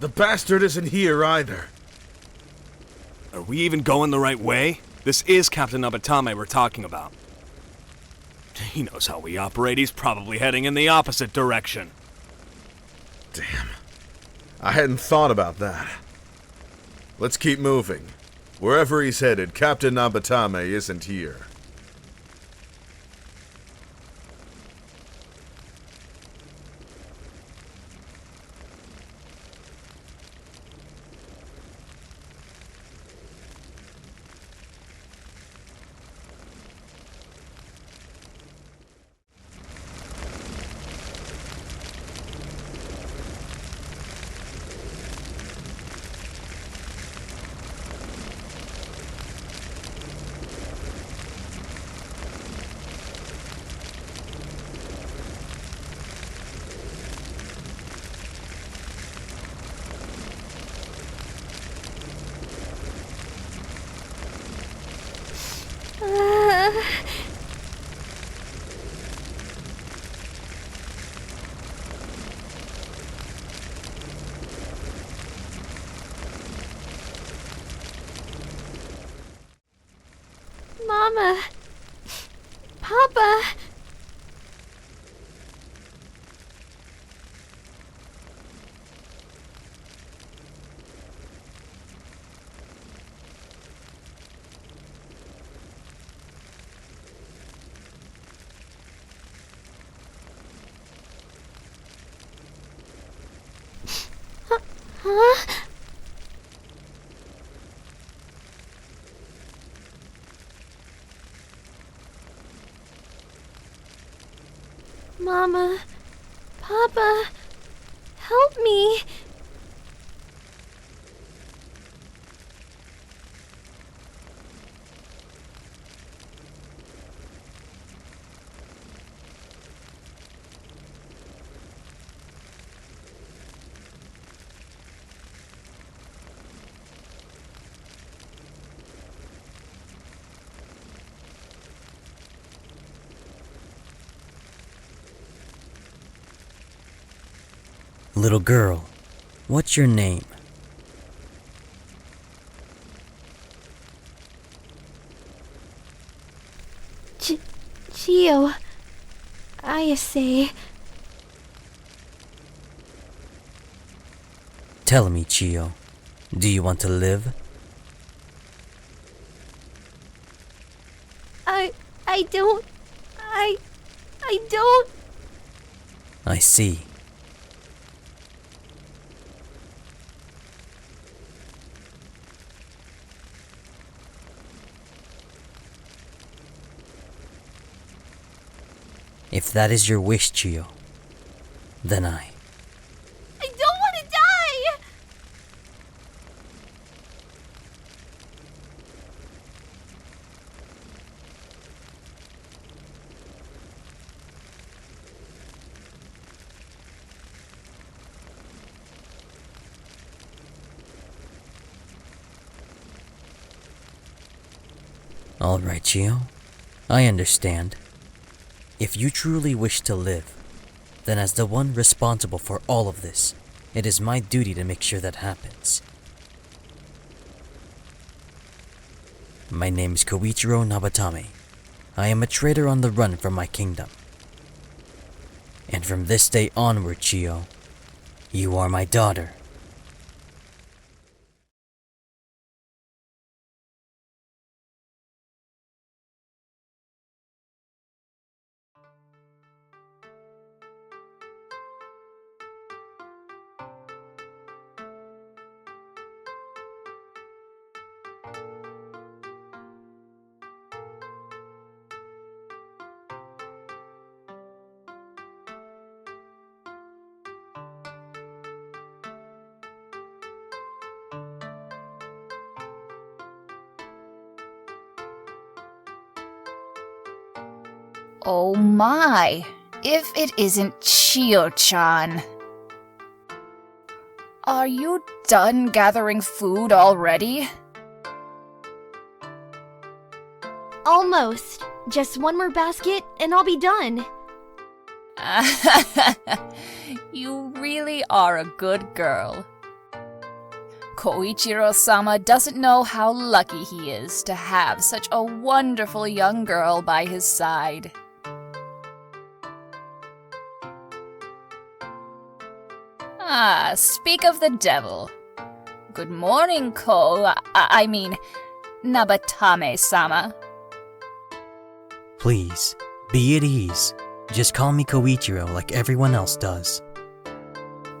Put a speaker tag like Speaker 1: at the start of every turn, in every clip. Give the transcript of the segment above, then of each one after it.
Speaker 1: The bastard isn't here either.
Speaker 2: Are we even going the right way? This is Captain Nabatame we're talking about. He knows how we operate. He's probably heading in the opposite direction.
Speaker 1: Damn. I hadn't thought about that. Let's keep moving. Wherever he's headed, Captain Nabatame isn't here.
Speaker 3: Mama! Papa! Huh? Mama, Papa, help me.
Speaker 4: Little girl, what's your name?
Speaker 3: Chio, Ayase.
Speaker 4: Tell me, Chio, do you want to live?
Speaker 3: I don't. I don't.
Speaker 4: I see. If that is your wish, Chio, then I
Speaker 3: don't want to die!
Speaker 4: All right, Chio, I understand. If you truly wish to live, then as the one responsible for all of this, it is my duty to make sure that happens. My name is Koichiro Nabatame. I am a trader on the run from my kingdom. And from this day onward, Chio, you are my daughter.
Speaker 5: Oh my, if it isn't Chio-chan. Are you done gathering food already?
Speaker 3: Almost. Just one more basket and I'll be done.
Speaker 5: You really are a good girl. Koichiro-sama doesn't know how lucky he is to have such a wonderful young girl by his side. Ah, speak of the devil. Good morning, I mean, Nabatame-sama.
Speaker 4: Please, be at ease. Just call me Koichiro like everyone else does.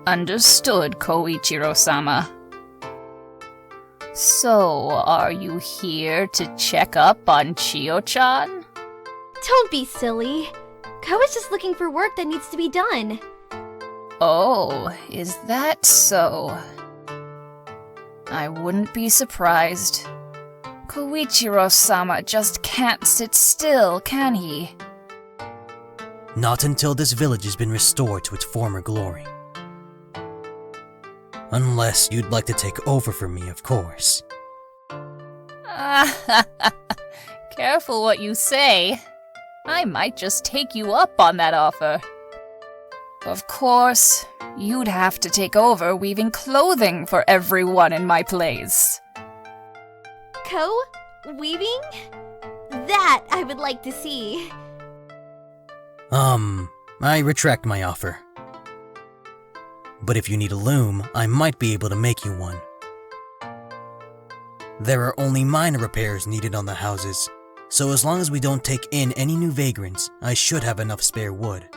Speaker 5: Understood, Koichiro-sama. So, are you here to check up on Chiyo-chan?
Speaker 3: Don't be silly. Ko is just looking for work that needs to be done.
Speaker 5: Oh, is that so? I wouldn't be surprised. Koichiro-sama just can't sit still, can he?
Speaker 4: Not until this village has been restored to its former glory. Unless you'd like to take over for me, of course.
Speaker 5: Careful what you say. I might just take you up on that offer. Of course, you'd have to take over weaving clothing for everyone in my place.
Speaker 3: Ko? Weaving? That I would like to see.
Speaker 4: I retract my offer. But if you need a loom, I might be able to make you one. There are only minor repairs needed on the houses, so as long as we don't take in any new vagrants, I should have enough spare wood.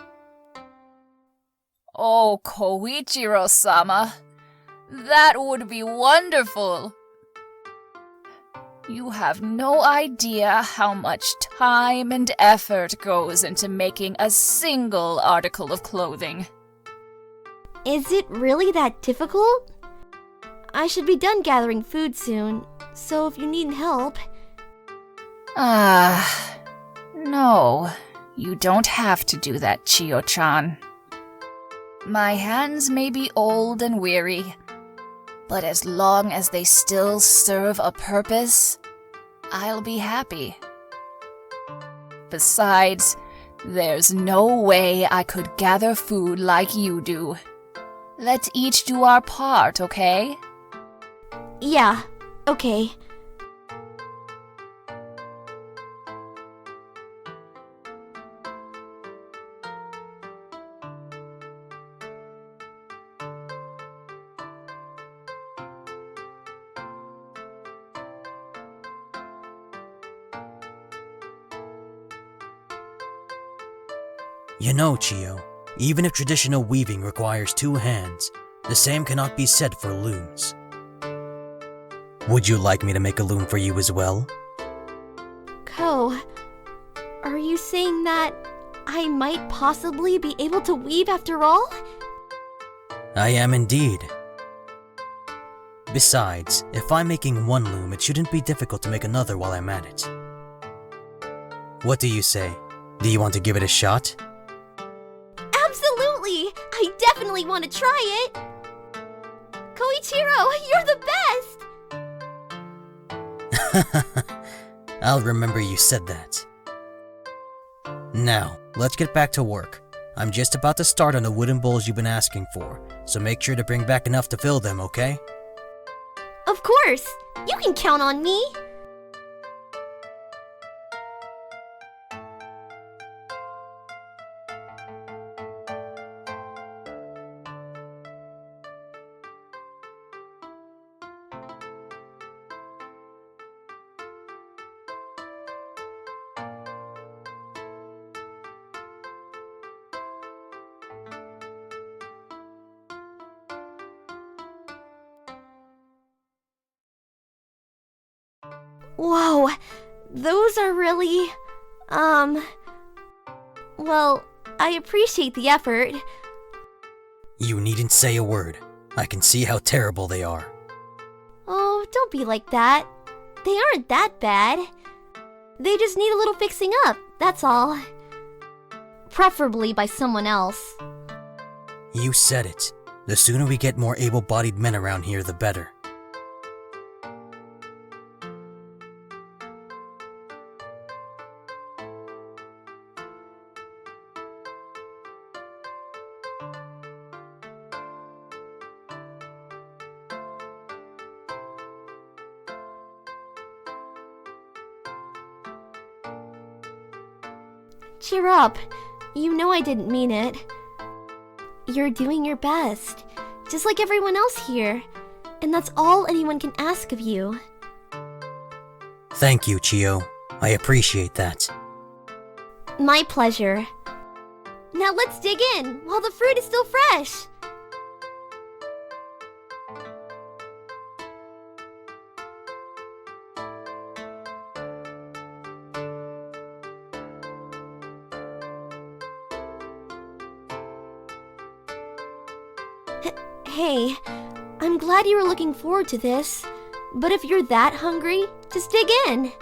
Speaker 5: Oh, Koichiro-sama, that would be wonderful. You have no idea how much time and effort goes into making a single article of clothing.
Speaker 3: Is it really that difficult? I should be done gathering food soon, so if you need help...
Speaker 5: No, you don't have to do that, Chiyo-chan. My hands may be old and weary, but as long as they still serve a purpose, I'll be happy. Besides, there's no way I could gather food like you do. Let's each do our part, okay?
Speaker 3: Yeah, okay.
Speaker 4: You know, Chiyo, even if traditional weaving requires 2 hands, the same cannot be said for looms. Would you like me to make a loom for you as well?
Speaker 3: Ko, are you saying that I might possibly be able to weave after all?
Speaker 4: I am indeed. Besides, if I'm making one loom, it shouldn't be difficult to make another while I'm at it. What do you say? Do you want to give it a shot?
Speaker 3: Absolutely! I definitely want to try it! Koichiro, you're the best!
Speaker 4: I'll remember you said that. Now, let's get back to work. I'm just about to start on the wooden bowls you've been asking for, so make sure to bring back enough to fill them, okay?
Speaker 3: Of course! You can count on me! Whoa, those are really, well, I appreciate the effort.
Speaker 4: You needn't say a word. I can see how terrible they are.
Speaker 3: Oh, don't be like that. They aren't that bad. They just need a little fixing up, that's all. Preferably by someone else.
Speaker 4: You said it. The sooner we get more able-bodied men around here, the better.
Speaker 3: cheer up. You know I didn't mean it. You're doing your best, just like everyone else here. And that's all anyone can ask of you.
Speaker 4: Thank you, Chio. I appreciate that.
Speaker 3: My pleasure. Now let's dig in while the fruit is still fresh. Hey, I'm glad you were looking forward to this, but if you're that hungry, just dig in.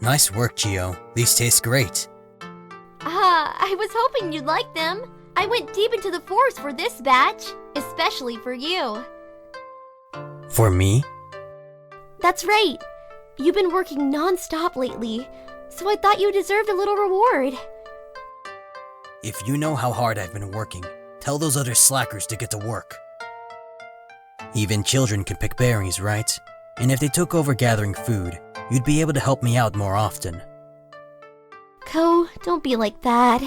Speaker 4: Nice work, Chio. These taste great.
Speaker 3: I was hoping you'd like them. I went deep into the forest for this batch, especially for you.
Speaker 4: For me?
Speaker 3: That's right. You've been working non-stop lately, so I thought you deserved a little reward.
Speaker 4: If you know how hard I've been working, tell those other slackers to get to work. Even children can pick berries, right? And if they took over gathering food, you'd be able to help me out more often.
Speaker 3: Ko, don't be like that.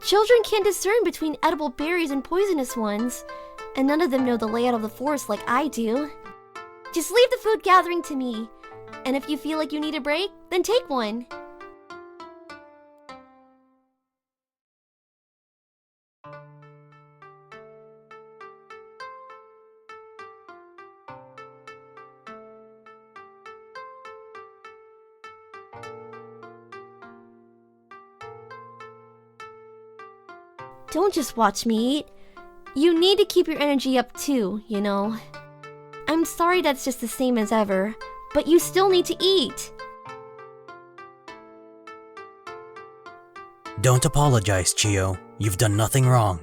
Speaker 3: Children can't discern between edible berries and poisonous ones, and none of them know the layout of the forest like I do. Just leave the food gathering to me, and if you feel like you need a break, then take one. Don't just watch me eat. You need to keep your energy up too, you know. I'm sorry that's just the same as ever, but you still need to eat.
Speaker 4: Don't apologize, Chio. You've done nothing wrong.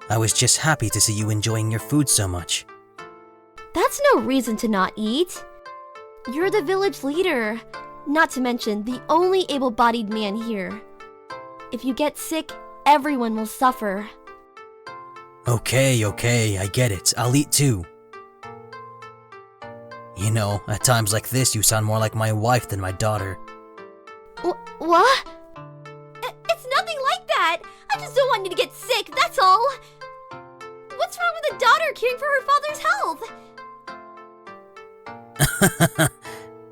Speaker 4: I was just happy to see you enjoying your food so much.
Speaker 3: That's no reason to not eat. You're the village leader, not to mention the only able-bodied man here. If you get sick, everyone will suffer.
Speaker 4: Okay, I get it. I'll eat too. You know, at times like this, you sound more like my wife than my daughter.
Speaker 3: What? It's nothing like that! I just don't want you to get sick, that's all! What's wrong with a daughter caring for her father's health?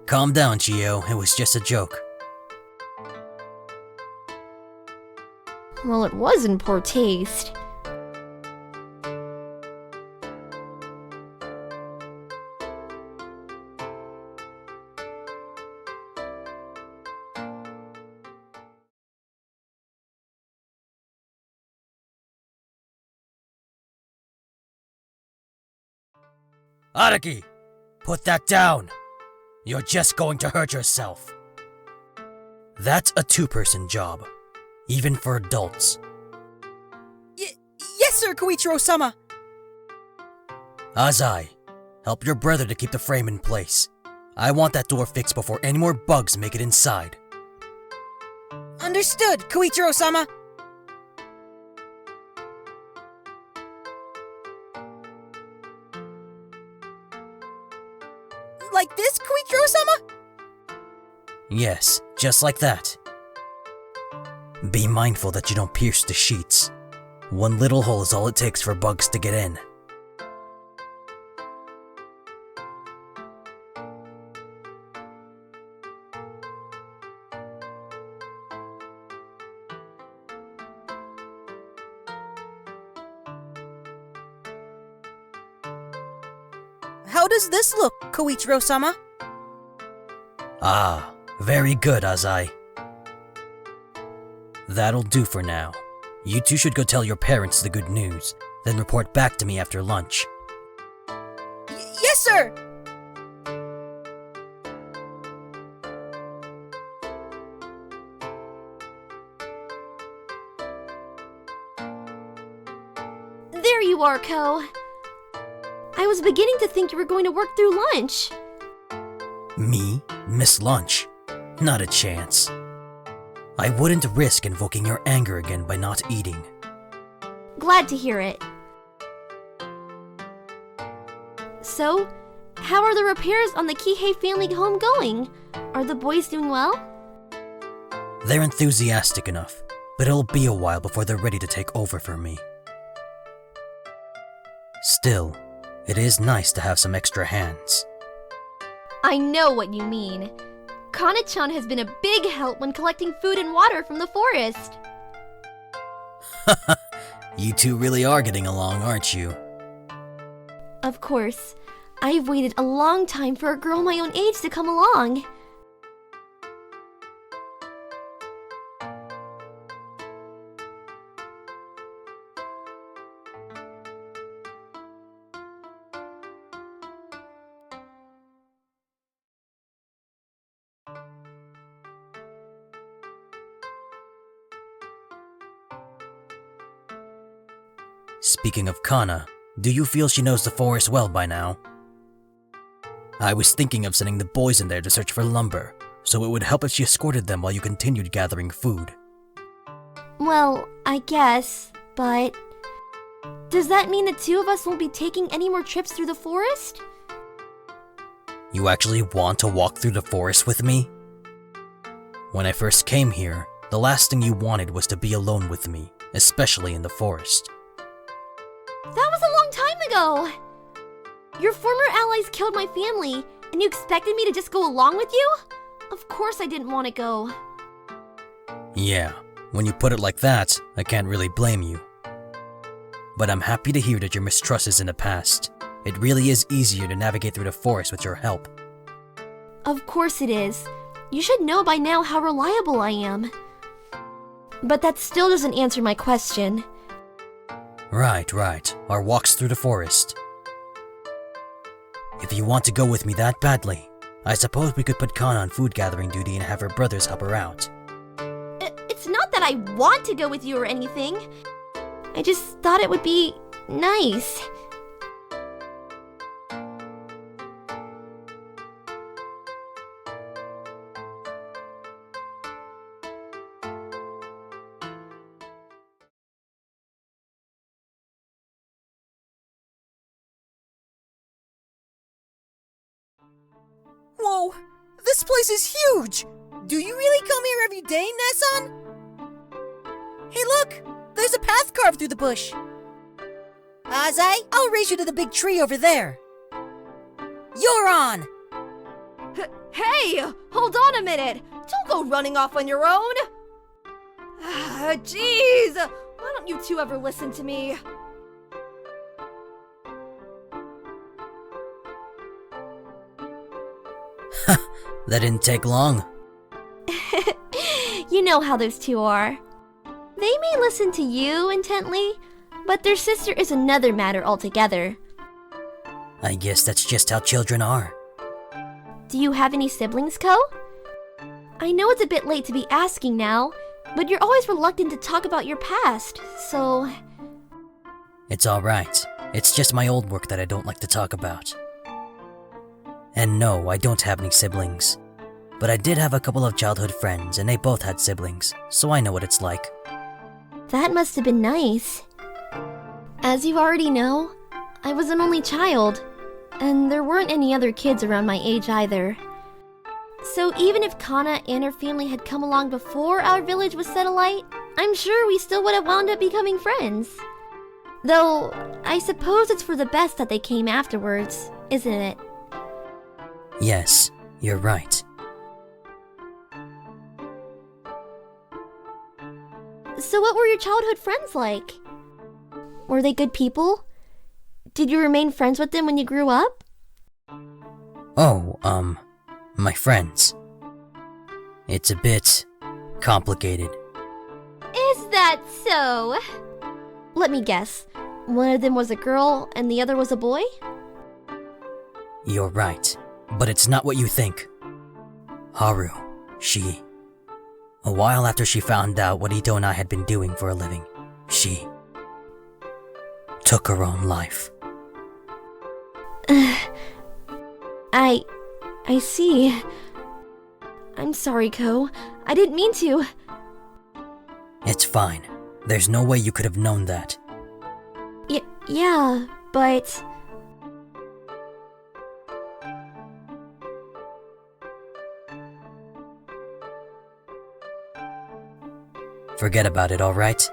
Speaker 4: Calm down, Chio. It was just a joke.
Speaker 3: Well, it was in poor taste.
Speaker 4: Araki! Put that down! You're just going to hurt yourself. That's a two-person job, even for adults.
Speaker 6: Yes, sir, Koichiro-sama!
Speaker 4: Azai, help your brother to keep the frame in place. I want that door fixed before any more bugs make it inside.
Speaker 6: Understood, Koichiro-sama! Like this, Koichiro-sama?
Speaker 4: Yes, just like that. Be mindful that you don't pierce the sheets. One little hole is all it takes for bugs to get in.
Speaker 6: How does this look, Koichiro-sama?
Speaker 4: Ah, very good, Azai. That'll do for now. You two should go tell your parents the good news, then report back to me after lunch.
Speaker 6: Yes, sir!
Speaker 3: There you are, Ko. I was beginning to think you were going to work through lunch.
Speaker 4: Me? Miss Lunch? Not a chance. I wouldn't risk invoking your anger again by not eating.
Speaker 3: Glad to hear it. So, how are the repairs on the Kihei family home going? Are the boys doing well?
Speaker 4: They're enthusiastic enough, but it'll be a while before they're ready to take over for me. Still, it is nice to have some extra hands.
Speaker 3: I know what you mean. Kana-chan has been a big help when collecting food and water from the forest.
Speaker 4: You two really are getting along, aren't you?
Speaker 3: Of course. I've waited a long time for a girl my own age to come along.
Speaker 4: Speaking of Kana, do you feel she knows the forest well by now? I was thinking of sending the boys in there to search for lumber, so it would help if she escorted them while you continued gathering food.
Speaker 3: Well, I guess, but... does that mean the two of us won't be taking any more trips through the forest?
Speaker 4: You actually want to walk through the forest with me? When I first came here, the last thing you wanted was to be alone with me, especially in the forest.
Speaker 3: That was a long time ago! Your former allies killed my family, and you expected me to just go along with you? Of course I didn't want to go.
Speaker 4: Yeah, when you put it like that, I can't really blame you. But I'm happy to hear that your mistrust is in the past. It really is easier to navigate through the forest with your help.
Speaker 3: Of course it is. You should know by now how reliable I am. But that still doesn't answer my question.
Speaker 4: Right. Our walks through the forest. If you want to go with me that badly, I suppose we could put Kana on food gathering duty and have her brothers help her out.
Speaker 3: It's not that I want to go with you or anything. I just thought it would be nice.
Speaker 6: Whoa, this place is huge! Do you really come here every day, Nessan? Hey look, there's a path carved through the bush. Azai, I'll race you to the big tree over there. You're on!
Speaker 3: Hey, hold on a minute. Don't go running off on your own. Jeez, why don't you two ever listen to me?
Speaker 4: That didn't take long.
Speaker 3: You know how those two are. They may listen to you intently, but their sister is another matter altogether.
Speaker 4: I guess that's just how children are.
Speaker 3: Do you have any siblings, Ko? I know it's a bit late to be asking now, but you're always reluctant to talk about your past, so...
Speaker 4: It's alright. It's just my old work that I don't like to talk about. And no, I don't have any siblings. But I did have a couple of childhood friends, and they both had siblings, so I know what it's like.
Speaker 3: That must have been nice. As you already know, I was an only child, and there weren't any other kids around my age either. So even if Kana and her family had come along before our village was set alight, I'm sure we still would have wound up becoming friends. Though, I suppose it's for the best that they came afterwards, isn't it?
Speaker 4: Yes, you're right.
Speaker 3: So what were your childhood friends like? Were they good people? Did you remain friends with them when you grew up?
Speaker 4: Oh, my friends. It's a bit complicated.
Speaker 3: Is that so? Let me guess. One of them was a girl and the other was a boy?
Speaker 4: You're right, but it's not what you think. Haru, a while after she found out what Ito and I had been doing for a living, she took her own life.
Speaker 3: I see. I'm sorry, Ko. I didn't mean to.
Speaker 4: It's fine. There's no way you could have known that.
Speaker 3: Yeah, but...
Speaker 4: Forget about it, alright?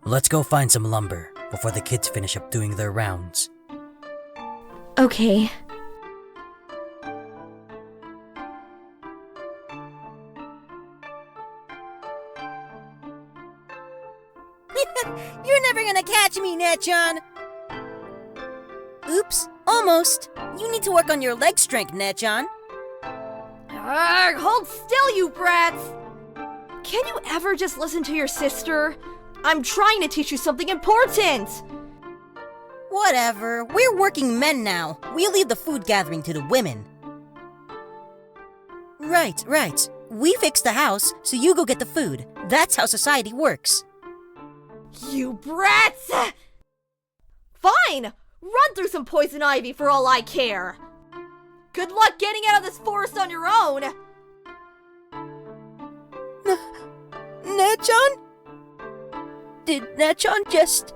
Speaker 4: Let's go find some lumber before the kids finish up doing their rounds.
Speaker 3: Okay.
Speaker 6: You're never gonna catch me, Netchan! Oops, almost. You need to work on your leg strength, Netchan.
Speaker 7: Hold still, you brats! Can you ever just listen to your sister? I'm trying to teach you something important!
Speaker 6: Whatever, we're working men now. We'll leave the food gathering to the women. Right. We fix the house, so you go get the food. That's how society works.
Speaker 7: You brats! Fine! Run through some poison ivy for all I care! Good luck getting out of this forest on your own!
Speaker 6: Netchan? Did Netchan just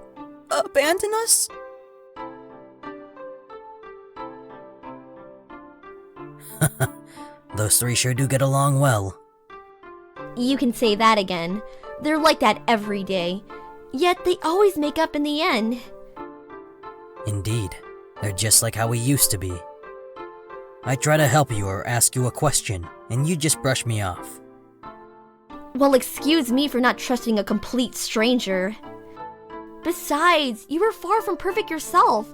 Speaker 6: abandon us?
Speaker 4: Those three sure do get along well.
Speaker 3: You can say that again. They're like that every day. Yet they always make up in the end.
Speaker 4: Indeed, they're just like how we used to be. I try to help you or ask you a question, and you just brush me off.
Speaker 3: Well, excuse me for not trusting a complete stranger. Besides, you were far from perfect yourself.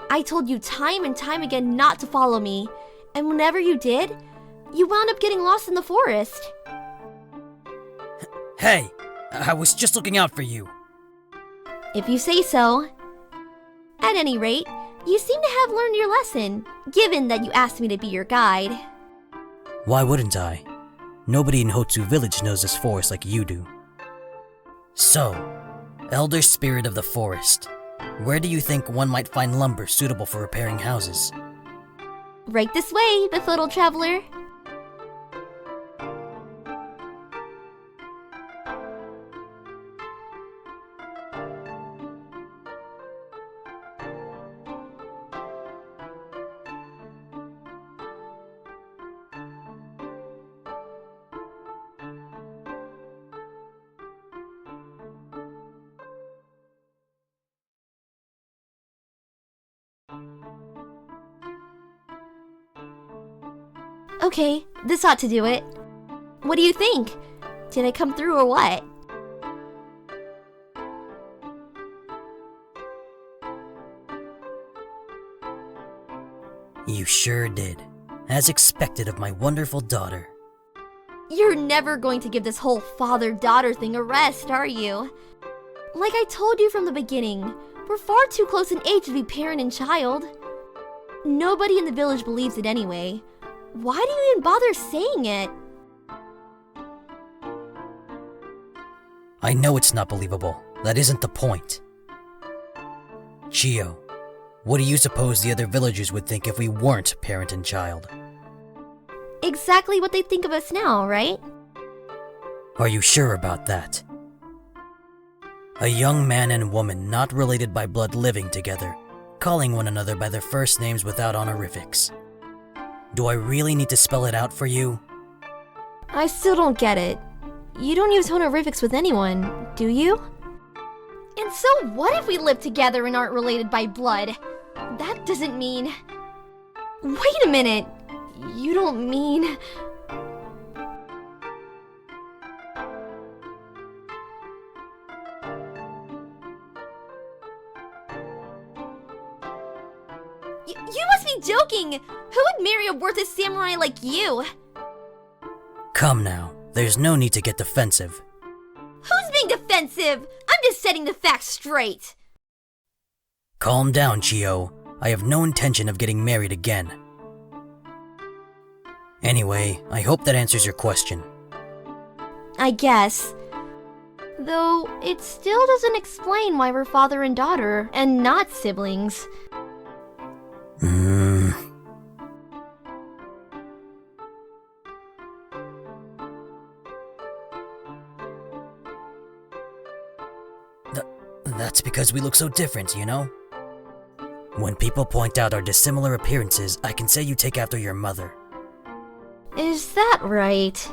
Speaker 3: I told you time and time again not to follow me, and whenever you did, you wound up getting lost in the forest.
Speaker 4: Hey! I was just looking out for you.
Speaker 3: If you say so. At any rate, you seem to have learned your lesson, given that you asked me to be your guide.
Speaker 4: Why wouldn't I? Nobody in Hotsu village knows this forest like you do. So, Elder Spirit of the Forest, where do you think one might find lumber suitable for repairing houses?
Speaker 3: Right this way, befuddled traveler. Okay, this ought to do it. What do you think? Did I come through or what?
Speaker 4: You sure did. As expected of my wonderful daughter.
Speaker 3: You're never going to give this whole father-daughter thing a rest, are you? Like I told you from the beginning, we're far too close in age to be parent and child. Nobody in the village believes it anyway. Why do you even bother saying it?
Speaker 4: I know it's not believable. That isn't the point. Chiyo, what do you suppose the other villagers would think if we weren't parent and child?
Speaker 3: Exactly what they think of us now, right?
Speaker 4: Are you sure about that? A young man and woman not related by blood living together, calling one another by their first names without honorifics. Do I really need to spell it out for you?
Speaker 3: I still don't get it. You don't use honorifics with anyone, do you? And so what if we live together and aren't related by blood? That doesn't mean... Wait a minute! You don't mean... You must be joking! Who would marry a worthless samurai like you?
Speaker 4: Come now, there's no need to get defensive.
Speaker 3: Who's being defensive? I'm just setting the facts straight.
Speaker 4: Calm down, Chiyo. I have no intention of getting married again. Anyway, I hope that answers your question.
Speaker 3: I guess. Though, it still doesn't explain why we're father and daughter, and not siblings.
Speaker 4: That's because we look so different, you know? When people point out our dissimilar appearances, I can say you take after your mother.
Speaker 3: Is that right?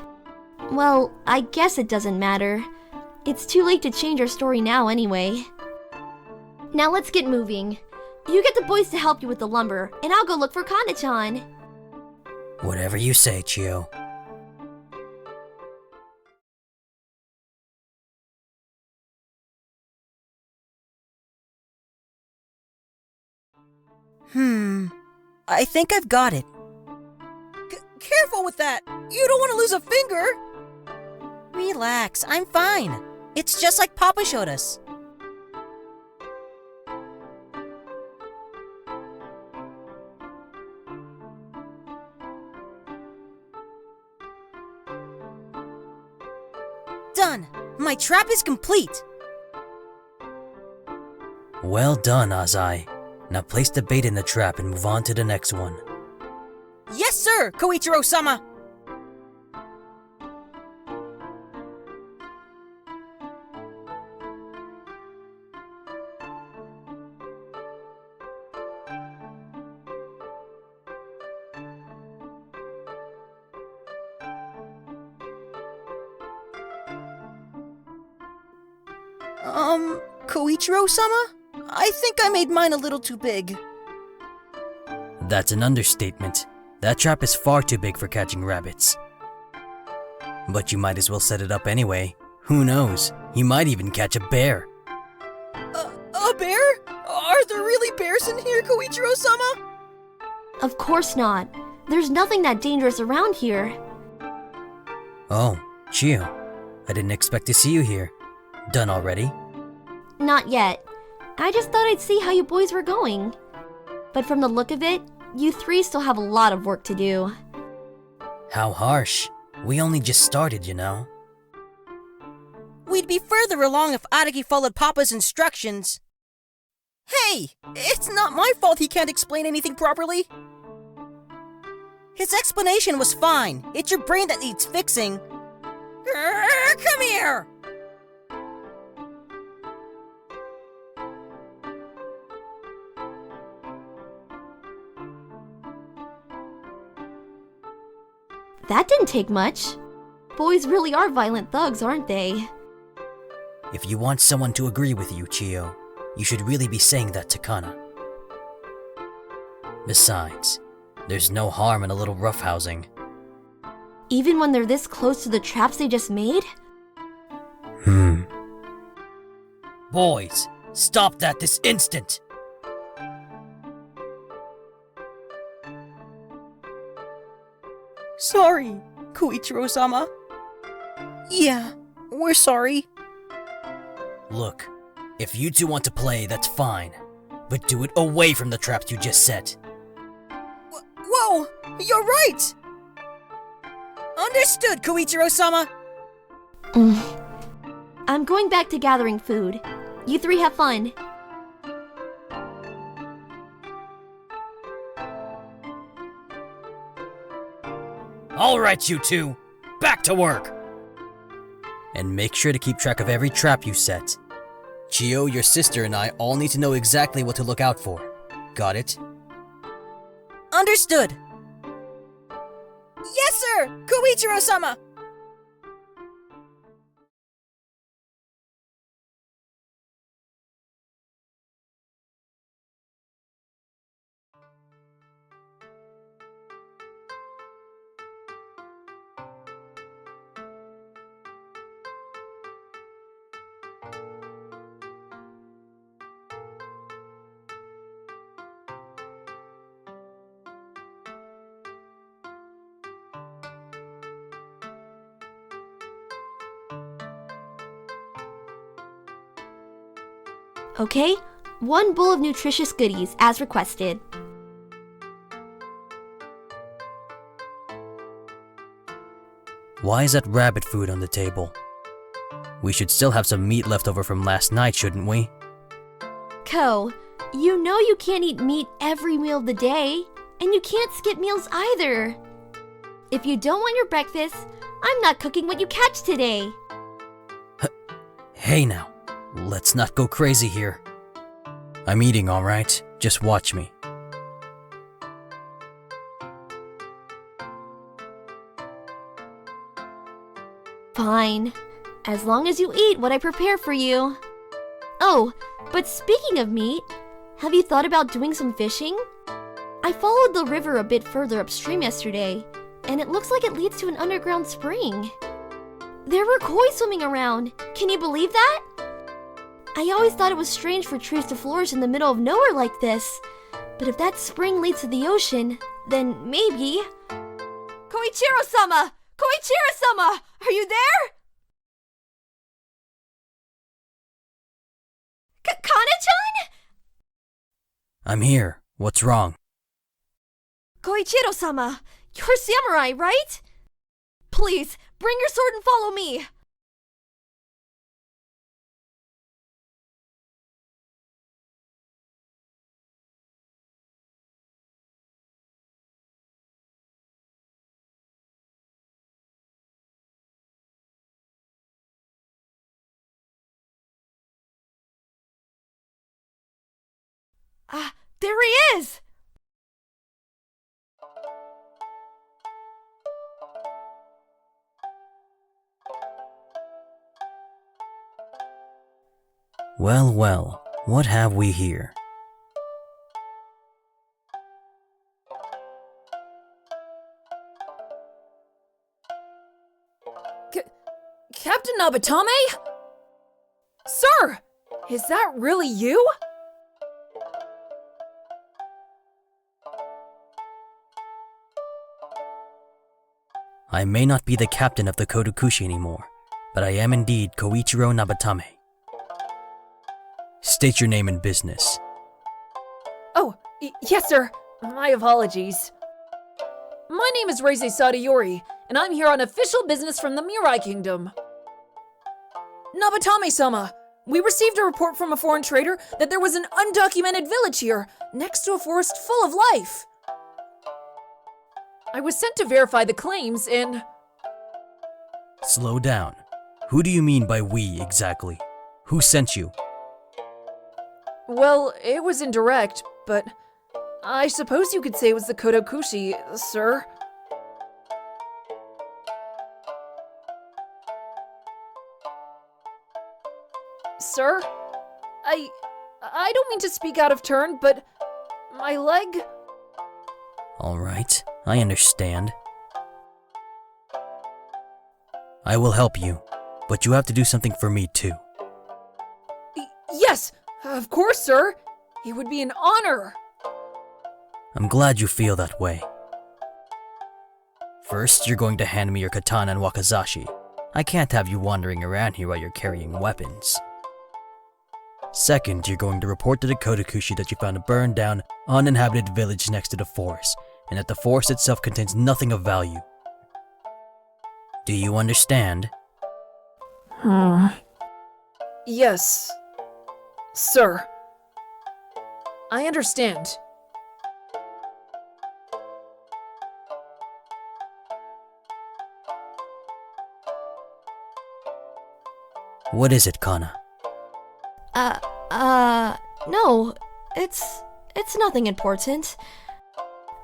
Speaker 3: Well, I guess it doesn't matter. It's too late to change our story now anyway. Now let's get moving. You get the boys to help you with the lumber, and I'll go look for Kana-chan.
Speaker 4: Whatever you say, Chio.
Speaker 6: I think I've got it. Careful with that! You don't want to lose a finger! Relax, I'm fine. It's just like Papa showed us. Done! My trap is complete!
Speaker 4: Well done, Azai. Now place the bait in the trap and move on to the next one.
Speaker 6: Yes, sir, Koichiro-sama! Koichiro-sama? I think I made mine a little too big.
Speaker 4: That's an understatement. That trap is far too big for catching rabbits. But you might as well set it up anyway. Who knows? You might even catch a bear.
Speaker 6: A bear? Are there really bears in here, Koichiro-sama?
Speaker 3: Of course not. There's nothing that dangerous around here.
Speaker 4: Oh, Chio. I didn't expect to see you here. Done already?
Speaker 3: Not yet. I just thought I'd see how you boys were going. But from the look of it, you three still have a lot of work to do.
Speaker 4: How harsh. We only just started, you know.
Speaker 6: We'd be further along if Araki followed Papa's instructions. Hey! It's not my fault he can't explain anything properly. His explanation was fine. It's your brain that needs fixing. Come here!
Speaker 3: That didn't take much. Boys really are violent thugs, aren't they?
Speaker 4: If you want someone to agree with you, Chio, you should really be saying that to Kana. Besides, there's no harm in a little roughhousing.
Speaker 3: Even when they're this close to the traps they just made?
Speaker 4: Boys, stop that this instant!
Speaker 6: Sorry, Koichiro-sama. Yeah, we're sorry.
Speaker 4: Look, if you two want to play, that's fine. But do it away from the traps you just set.
Speaker 6: Whoa! You're right! Understood, Koichiro-sama!
Speaker 3: I'm going back to gathering food. You three have fun.
Speaker 4: Alright, you two, back to work! And make sure to keep track of every trap you set. Chio, your sister, and I all need to know exactly what to look out for. Got it?
Speaker 6: Understood! Yes, sir! Koichiro-sama!
Speaker 3: Okay, 1 bowl of nutritious goodies, as requested.
Speaker 4: Why is that rabbit food on the table? We should still have some meat left over from last night, shouldn't we?
Speaker 3: Ko, you know you can't eat meat every meal of the day, and you can't skip meals either. If you don't want your breakfast, I'm not cooking what you catch today.
Speaker 4: Hey now, Let's not go crazy here. I'm eating, alright? Just watch me.
Speaker 3: Fine. As long as you eat what I prepare for you. Oh, but speaking of meat, have you thought about doing some fishing? I followed the river a bit further upstream yesterday, and it looks like it leads to an underground spring. There were koi swimming around. Can you believe that? I always thought it was strange for trees to flourish in the middle of nowhere like this. But if that spring leads to the ocean, then maybe...
Speaker 7: Koichiro-sama! Koichiro-sama! Are you there? Kana-chan?
Speaker 4: I'm here. What's wrong?
Speaker 7: Koichiro-sama, you're samurai, right? Please, bring your sword and follow me. Ah, there he is!
Speaker 4: Well, well, what have we here?
Speaker 8: Captain Nabatame? Sir! Is that really you?
Speaker 4: I may not be the captain of the Kodokushi anymore, but I am indeed Koichiro Nabatame. State your name and business.
Speaker 8: Oh, yes, sir. My apologies. My name is Reise Sadayori, and I'm here on official business from the Mirai Kingdom. Nabatame-sama, we received a report from a foreign trader that there was an undocumented village here, next to a forest full of life. I was sent to verify the claims and...
Speaker 4: Slow down. Who do you mean by we, exactly? Who sent you?
Speaker 8: Well, it was indirect, but I suppose you could say it was the Kodokushi, sir. Sir? I don't mean to speak out of turn, but my leg...
Speaker 4: Alright, I understand. I will help you, but you have to do something for me too.
Speaker 8: Yes, of course, sir. It would be an honor.
Speaker 4: I'm glad you feel that way. First, you're going to hand me your katana and wakizashi. I can't have you wandering around here while you're carrying weapons. Second, you're going to report to the Kodokushi that you found a burned down, uninhabited village next to the forest, and that the forest itself contains nothing of value. Do you understand?
Speaker 8: Yes, sir. I understand.
Speaker 4: What is it, Kana?
Speaker 3: No, it's nothing important.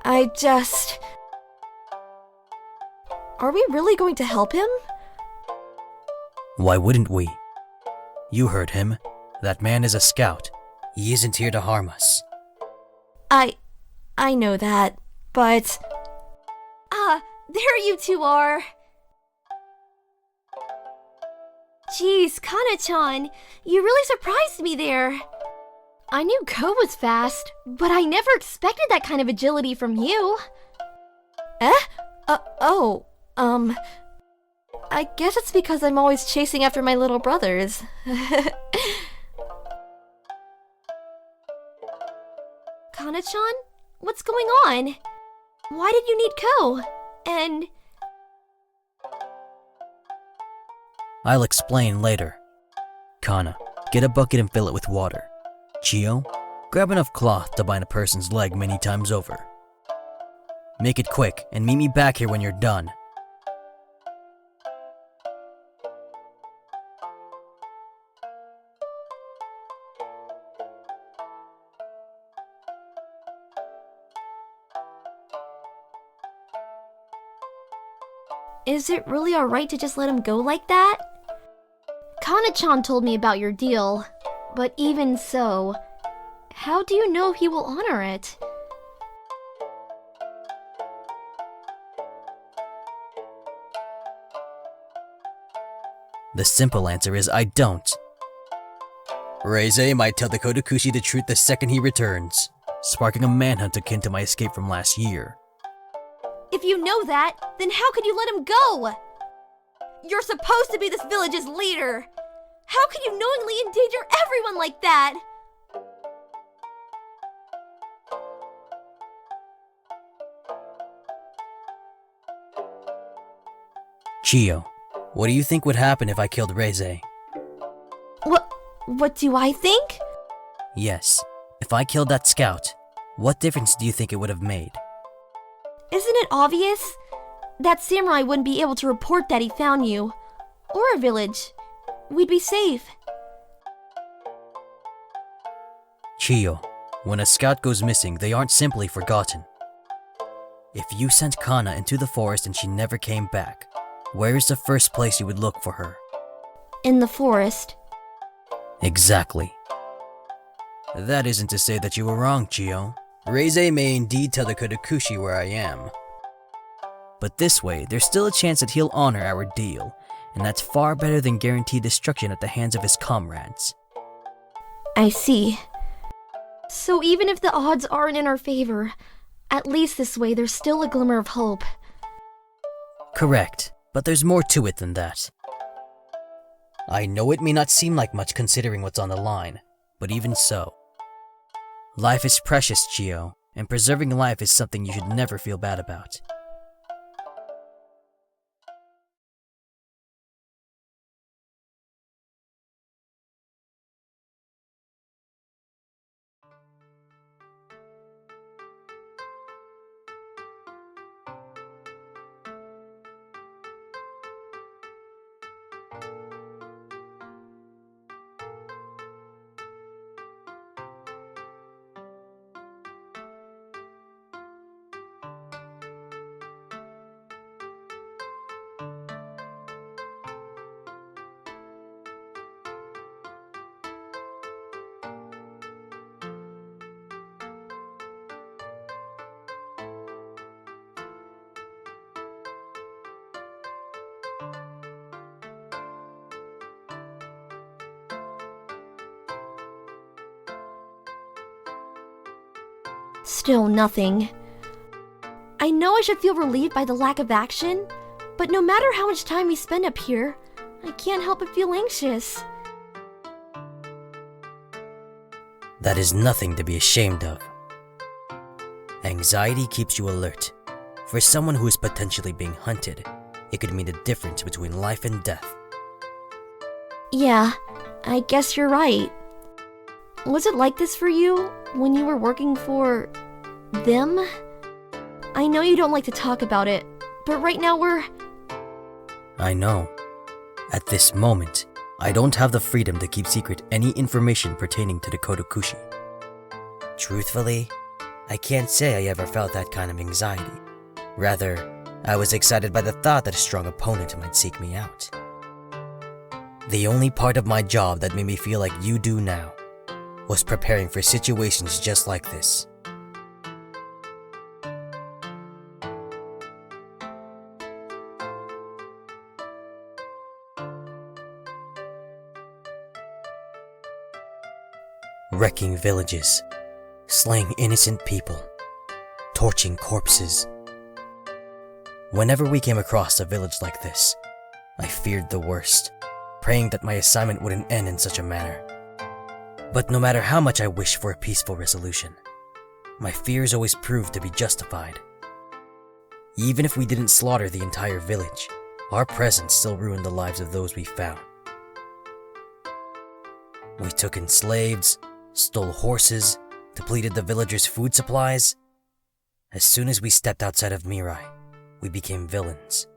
Speaker 3: I just... Are we really going to help him?
Speaker 4: Why wouldn't we? You heard him. That man is a scout. He isn't here to harm us.
Speaker 3: I know that, but...
Speaker 7: There you two are.
Speaker 3: Geez, Kana-chan, you really surprised me there. I knew Ko was fast, but I never expected that kind of agility from you. I guess it's because I'm always chasing after my little brothers. Kana-chan, what's going on? Why did you need Ko? And...
Speaker 4: I'll explain later. Kana, get a bucket and fill it with water. Chio, grab enough cloth to bind a person's leg many times over. Make it quick and meet me back here when you're done.
Speaker 3: Is it really alright to just let him go like that? Kana-chan told me about your deal, but even so, how do you know he will honor it?
Speaker 4: The simple answer is I don't. Reize might tell the Kotokushi the truth the second he returns, sparking a manhunt akin to my escape from last year.
Speaker 3: If you know that, then how could you let him go? You're supposed to be this village's leader. How could you knowingly endanger everyone like that?
Speaker 4: Chiyo, what do you think would happen if I killed Reize?
Speaker 3: What do I think?
Speaker 4: Yes, if I killed that scout, what difference do you think it would have made?
Speaker 3: Isn't it obvious? That samurai wouldn't be able to report that he found you. Or a village. We'd be safe.
Speaker 4: Chiyo, when a scout goes missing, they aren't simply forgotten. If you sent Kana into the forest and she never came back, where is the first place you would look for her?
Speaker 3: In the forest.
Speaker 4: Exactly. That isn't to say that you were wrong, Chiyo. Reize may indeed tell the Kotokushi where I am. But this way, there's still a chance that he'll honor our deal, and that's far better than guaranteed destruction at the hands of his comrades.
Speaker 3: I see. So even if the odds aren't in our favor, at least this way there's still a glimmer of hope.
Speaker 4: Correct, but there's more to it than that. I know it may not seem like much considering what's on the line, but even so. Life is precious, Chiyo, and preserving life is something you should never feel bad about.
Speaker 3: Still nothing. I know I should feel relieved by the lack of action, but no matter how much time we spend up here, I can't help but feel anxious.
Speaker 4: That is nothing to be ashamed of. Anxiety keeps you alert. For someone who is potentially being hunted, it could mean the difference between life and death.
Speaker 3: Yeah, I guess you're right. Was it like this for you when you were working for them? I know you don't like to talk about it, but right now
Speaker 4: I know. At this moment, I don't have the freedom to keep secret any information pertaining to the Kotokushi. Truthfully, I can't say I ever felt that kind of anxiety. Rather, I was excited by the thought that a strong opponent might seek me out. The only part of my job that made me feel like you do now was preparing for situations just like this. Wrecking villages, slaying innocent people, torching corpses. Whenever we came across a village like this, I feared the worst, praying that my assignment wouldn't end in such a manner. But no matter how much I wished for a peaceful resolution, my fears always proved to be justified. Even if we didn't slaughter the entire village, our presence still ruined the lives of those we found. We took in slaves, stole horses, depleted the villagers' food supplies. As soon as we stepped outside of Mirai, we became villains.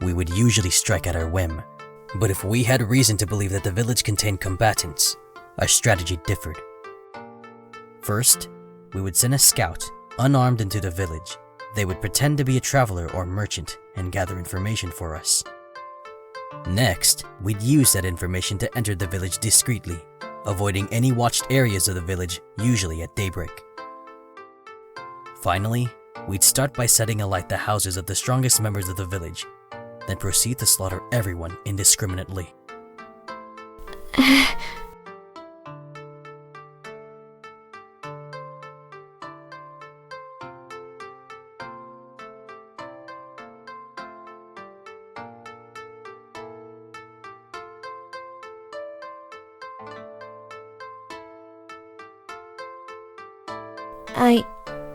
Speaker 4: we would usually strike at our whim. But if we had reason to believe that the village contained combatants, our strategy differed. First, we would send a scout, unarmed, into the village. They would pretend to be a traveler or merchant and gather information for us. Next, we'd use that information to enter the village discreetly, avoiding any watched areas of the village, usually at daybreak. Finally, we'd start by setting alight the houses of the strongest members of the village, then proceed to slaughter everyone indiscriminately.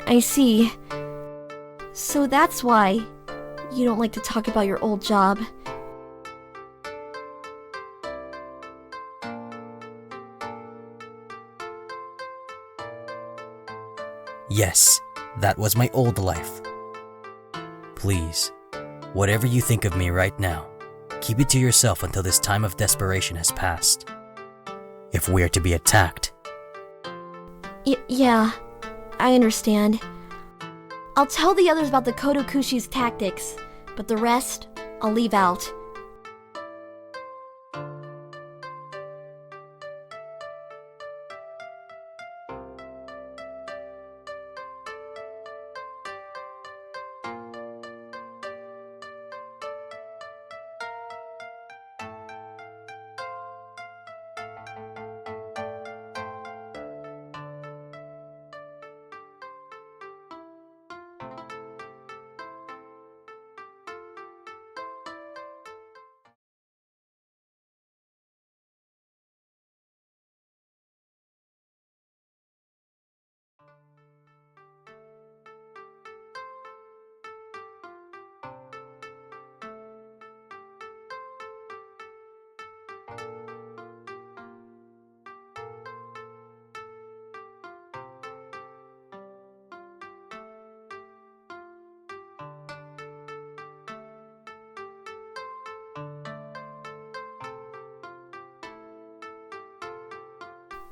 Speaker 3: I see. So that's why you don't like to talk about your old job.
Speaker 4: Yes, that was my old life. Please, whatever you think of me right now, keep it to yourself until this time of desperation has passed. If we are to be attacked.
Speaker 3: Yeah, I understand. I'll tell the others about the Kodokushi's tactics, but the rest, I'll leave out.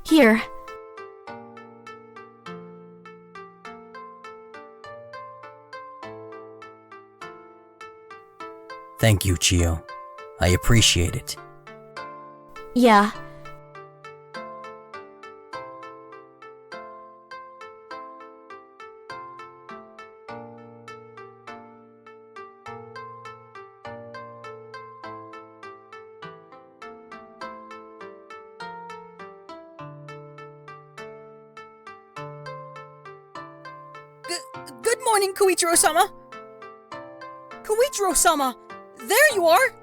Speaker 3: Here.
Speaker 4: Thank you, Chiyo. I appreciate it.
Speaker 3: Yeah.
Speaker 6: Good morning, Koichiro-sama! Koichiro-sama! There you are!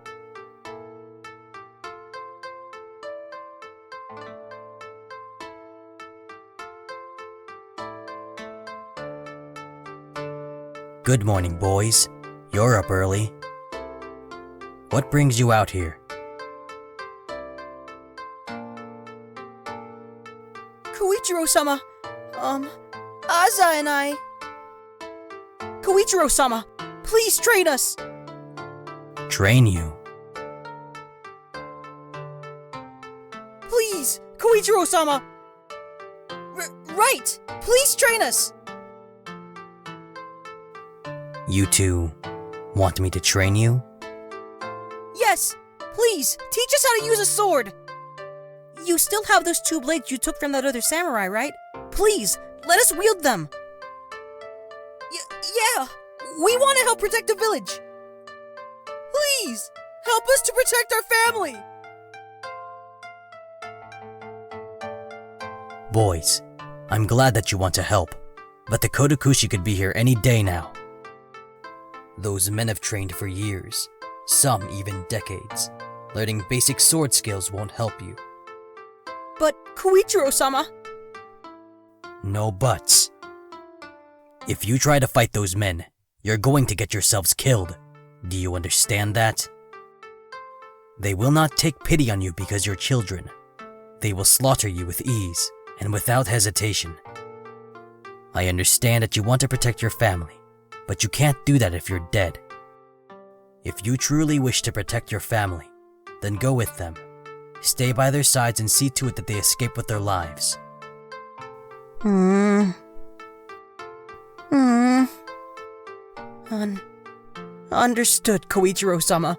Speaker 4: Good morning, boys. You're up early. What brings you out here?
Speaker 6: Koichiro-sama, Aza and I... Koichiro-sama, please train us!
Speaker 4: Train you?
Speaker 6: Please, Koichiro-sama! Right! Please train us!
Speaker 4: You two want me to train you?
Speaker 6: Yes! Please, teach us how to use a sword! You still have those two blades you took from that other samurai, right? Please, let us wield them! Yeah! We want to help protect the village! Please! Help us to protect our family!
Speaker 4: Boys, I'm glad that you want to help, but the Kodokushi could be here any day now. Those men have trained for years, some even decades. Learning basic sword skills won't help you.
Speaker 6: But Koichiro-sama...
Speaker 4: No buts. If you try to fight those men, you're going to get yourselves killed. Do you understand that? They will not take pity on you because you're children. They will slaughter you with ease and without hesitation. I understand that you want to protect your family, but you can't do that if you're dead. If you truly wish to protect your family, then go with them. Stay by their sides and see to it that they escape with their lives.
Speaker 9: Understood, Koichiro-sama.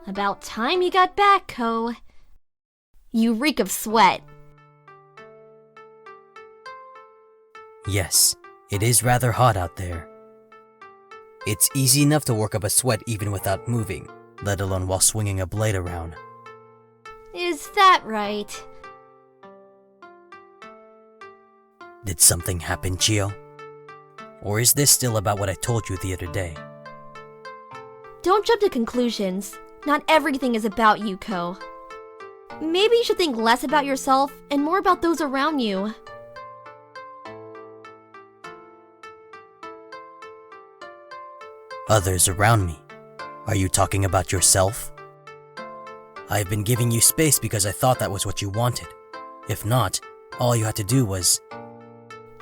Speaker 3: About time you got back, Ko. You reek of sweat.
Speaker 4: Yes, it is rather hot out there. It's easy enough to work up a sweat even without moving, let alone while swinging a blade around.
Speaker 3: Is that right?
Speaker 4: Did something happen, Chio? Or is this still about what I told you the other day?
Speaker 3: Don't jump to conclusions. Not everything is about you, Ko. Maybe you should think less about yourself and more about those around you.
Speaker 4: Others around me? Are you talking about yourself? I've been giving you space because I thought that was what you wanted. If not, all you had to do was...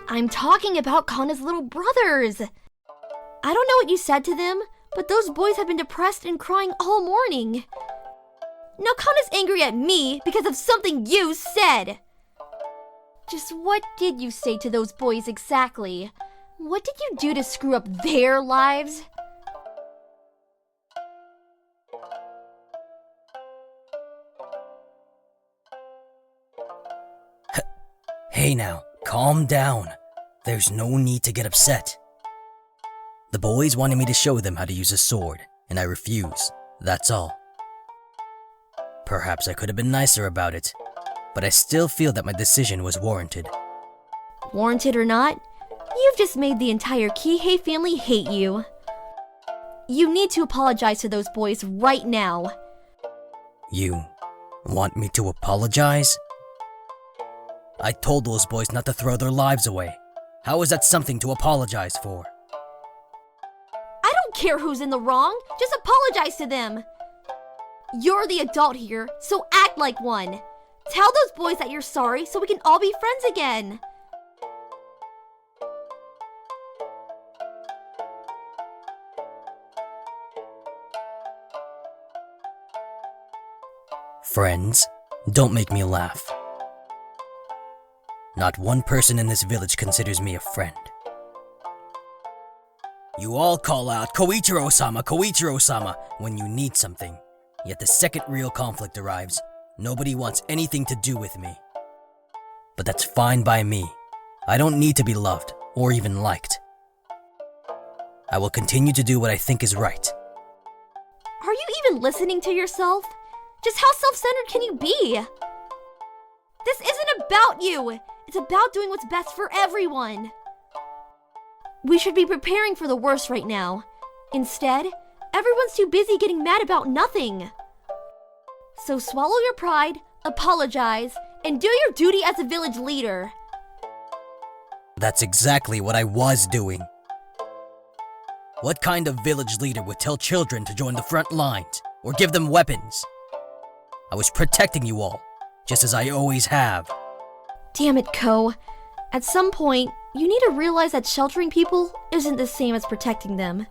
Speaker 3: I'm talking about Kana's little brothers! I don't know what you said to them, but those boys have been depressed and crying all morning. Now Kana's angry at me because of something you said! Just what did you say to those boys exactly? What did you do to screw up their lives?
Speaker 4: Hey now, calm down. There's no need to get upset. The boys wanted me to show them how to use a sword, and I refuse. That's all. Perhaps I could have been nicer about it, but I still feel that my decision was warranted.
Speaker 3: Warranted or not, you've just made the entire Kihei family hate you. You need to apologize to those boys right now.
Speaker 4: You want me to apologize? I told those boys not to throw their lives away. How is that something to apologize for?
Speaker 3: I don't care who's in the wrong, just apologize to them. You're the adult here, so act like one. Tell those boys that you're sorry so we can all be friends again.
Speaker 4: Friends, don't make me laugh. Not one person in this village considers me a friend. You all call out, Koichiro-sama, Koichiro-sama, when you need something. Yet the second real conflict arrives, nobody wants anything to do with me. But that's fine by me. I don't need to be loved, or even liked. I will continue to do what I think is right.
Speaker 3: Are you even even listening to yourself? Just how self-centered can you be? This isn't about you! It's about doing what's best for everyone! We should be preparing for the worst right now. Instead, everyone's too busy getting mad about nothing. So swallow your pride, apologize, and do your duty as a village leader.
Speaker 4: That's exactly what I was doing. What kind of village leader would tell children to join the front lines or give them weapons? I was protecting you all, just as I always have.
Speaker 3: Damn it, Ko. At some point, you need to realize that sheltering people isn't the same as protecting them.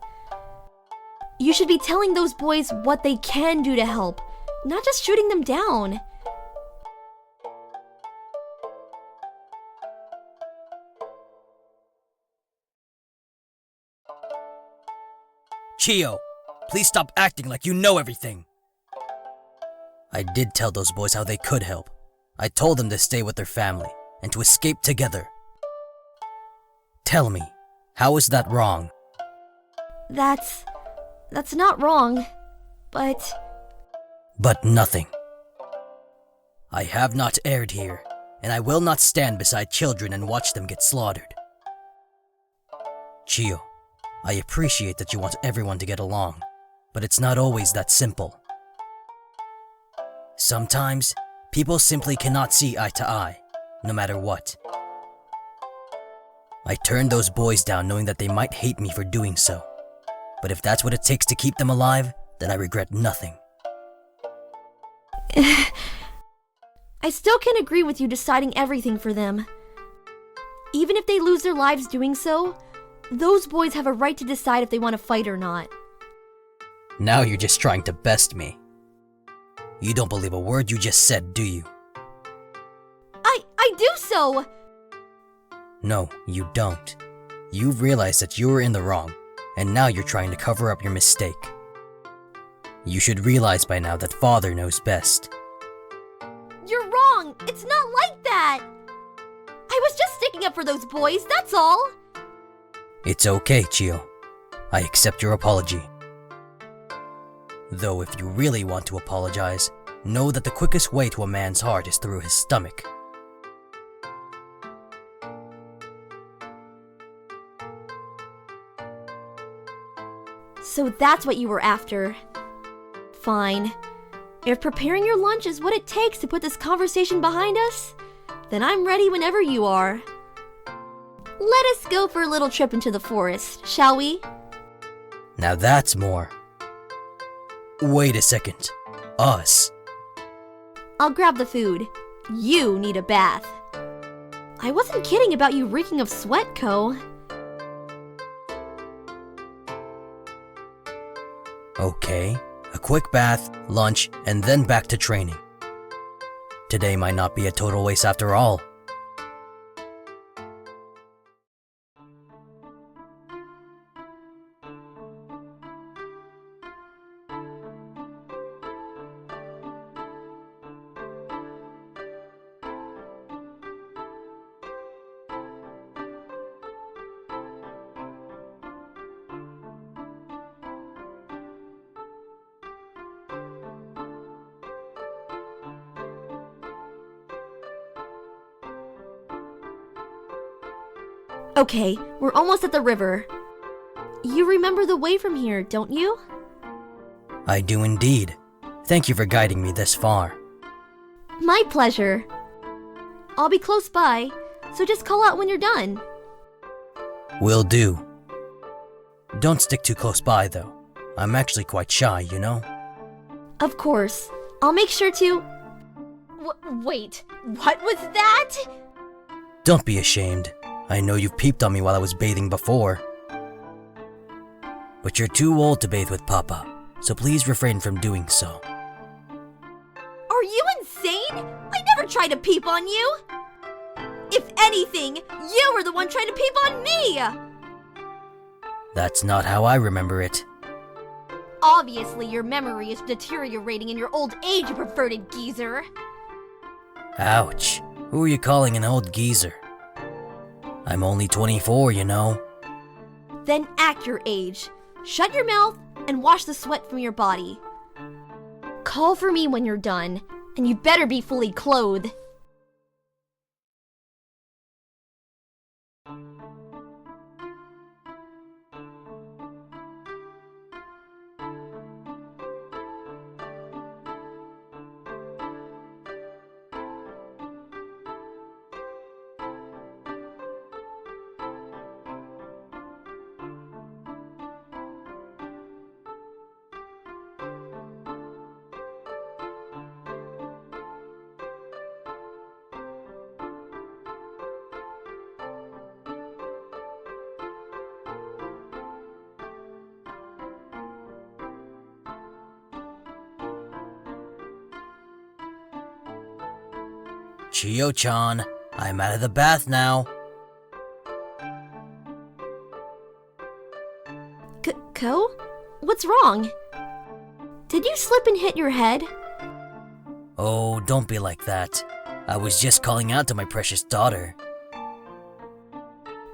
Speaker 3: You should be telling those boys what they can do to help, not just shooting them down.
Speaker 4: Chiyo, please stop acting like you know everything. I did tell those boys how they could help. I told them to stay with their family and to escape together. Tell me, how is that wrong?
Speaker 3: That's not wrong, but...
Speaker 4: But nothing. I have not erred here, and I will not stand beside children and watch them get slaughtered. Chiyo, I appreciate that you want everyone to get along, but it's not always that simple. Sometimes, people simply cannot see eye to eye, no matter what. I turned those boys down knowing that they might hate me for doing so. But if that's what it takes to keep them alive, then I regret nothing.
Speaker 3: I still can't agree with you deciding everything for them. Even if they lose their lives doing so, those boys have a right to decide if they want to fight or not.
Speaker 4: Now you're just trying to best me. You don't believe a word you just said, do you?
Speaker 3: I do so!
Speaker 4: No, you don't. You've realized that you were in the wrong, and now you're trying to cover up your mistake. You should realize by now that Father knows best.
Speaker 3: You're wrong! It's not like that! I was just sticking up for those boys, that's all!
Speaker 4: It's okay, Chiyo. I accept your apology. Though if you really want to apologize, know that the quickest way to a man's heart is through his stomach.
Speaker 3: So that's what you were after. Fine. If preparing your lunch is what it takes to put this conversation behind us, then I'm ready whenever you are. Let us go for a little trip into the forest, shall we?
Speaker 4: Now that's more. Wait a second. Us.
Speaker 3: I'll grab the food. You need a bath. I wasn't kidding about you reeking of sweat, Ko.
Speaker 4: Okay, a quick bath, lunch, and then back to training. Today might not be a total waste after all.
Speaker 3: Okay, we're almost at the river. You remember the way from here, don't you?
Speaker 4: I do indeed. Thank you for guiding me this far.
Speaker 3: My pleasure. I'll be close by, so just call out when you're done.
Speaker 4: Will do. Don't stick too close by, though. I'm actually quite shy, you know?
Speaker 3: Of course. I'll make sure to...
Speaker 7: Wait, what was that?
Speaker 4: Don't be ashamed. I know you've peeped on me while I was bathing before. But you're too old to bathe with Papa, so please refrain from doing so.
Speaker 7: Are you insane? I never tried to peep on you! If anything, you were the one trying to peep on me!
Speaker 4: That's not how I remember it.
Speaker 3: Obviously, your memory is deteriorating in your old age, you perverted geezer.
Speaker 4: Ouch. Who are you calling an old geezer? I'm only 24, you know.
Speaker 3: Then act your age. Shut your mouth and wash the sweat from your body. Call for me when you're done, and you better be fully clothed.
Speaker 4: Chiyo-chan, I'm out of the bath now.
Speaker 3: Ko? What's wrong? Did you slip and hit your head?
Speaker 4: Oh, don't be like that. I was just calling out to my precious daughter.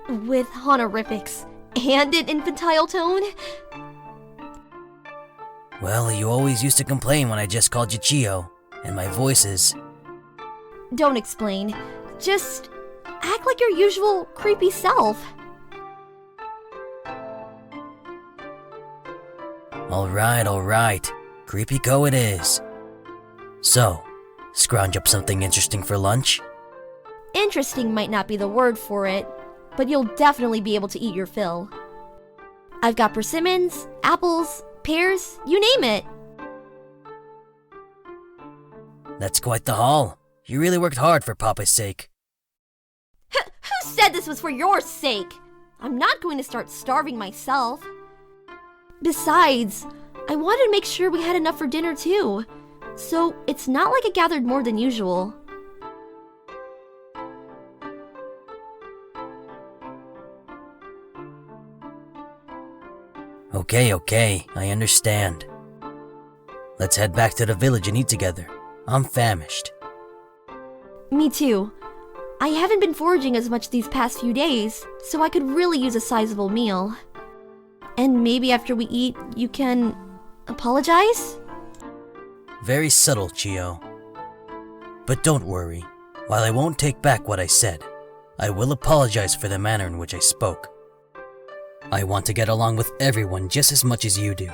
Speaker 3: With honorifics and an infantile tone?
Speaker 4: Well, you always used to complain when I just called you Chiyo, and my voice is...
Speaker 3: Don't explain. Just act like your usual creepy self.
Speaker 4: Alright. Creepy Ko it is. So, scrounge up something interesting for lunch?
Speaker 3: Interesting might not be the word for it, but you'll definitely be able to eat your fill. I've got persimmons, apples, pears, you name it.
Speaker 4: That's quite the haul. You really worked hard for Papa's sake.
Speaker 3: Who said this was for your sake? I'm not going to start starving myself. Besides, I wanted to make sure we had enough for dinner too. So it's not like I gathered more than usual.
Speaker 4: Okay, I understand. Let's head back to the village and eat together. I'm famished.
Speaker 3: Me too. I haven't been foraging as much these past few days, so I could really use a sizable meal. And maybe after we eat, you can... apologize?
Speaker 4: Very subtle, Chiyo. But don't worry. While I won't take back what I said, I will apologize for the manner in which I spoke. I want to get along with everyone just as much as you do.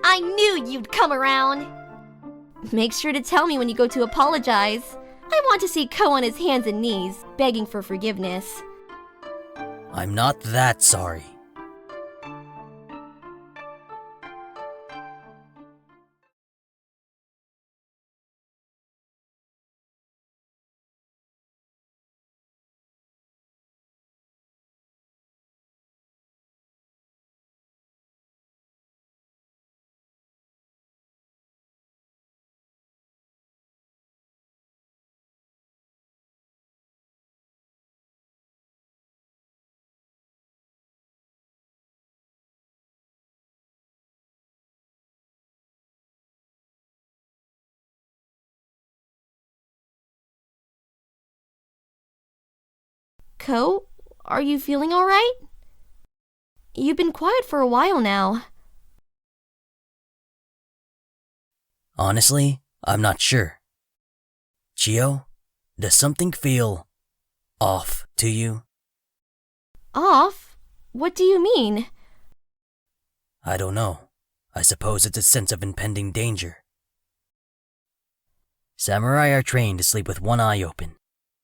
Speaker 3: I knew you'd come around! Make sure to tell me when you go to apologize. I want to see Ko on his hands and knees, begging for forgiveness.
Speaker 4: I'm not that sorry.
Speaker 3: Ko, are you feeling alright? You've been quiet for a while now.
Speaker 4: Honestly, I'm not sure. Chiyo, does something feel off to you?
Speaker 3: Off? What do you mean?
Speaker 4: I don't know. I suppose it's a sense of impending danger. Samurai are trained to sleep with one eye open,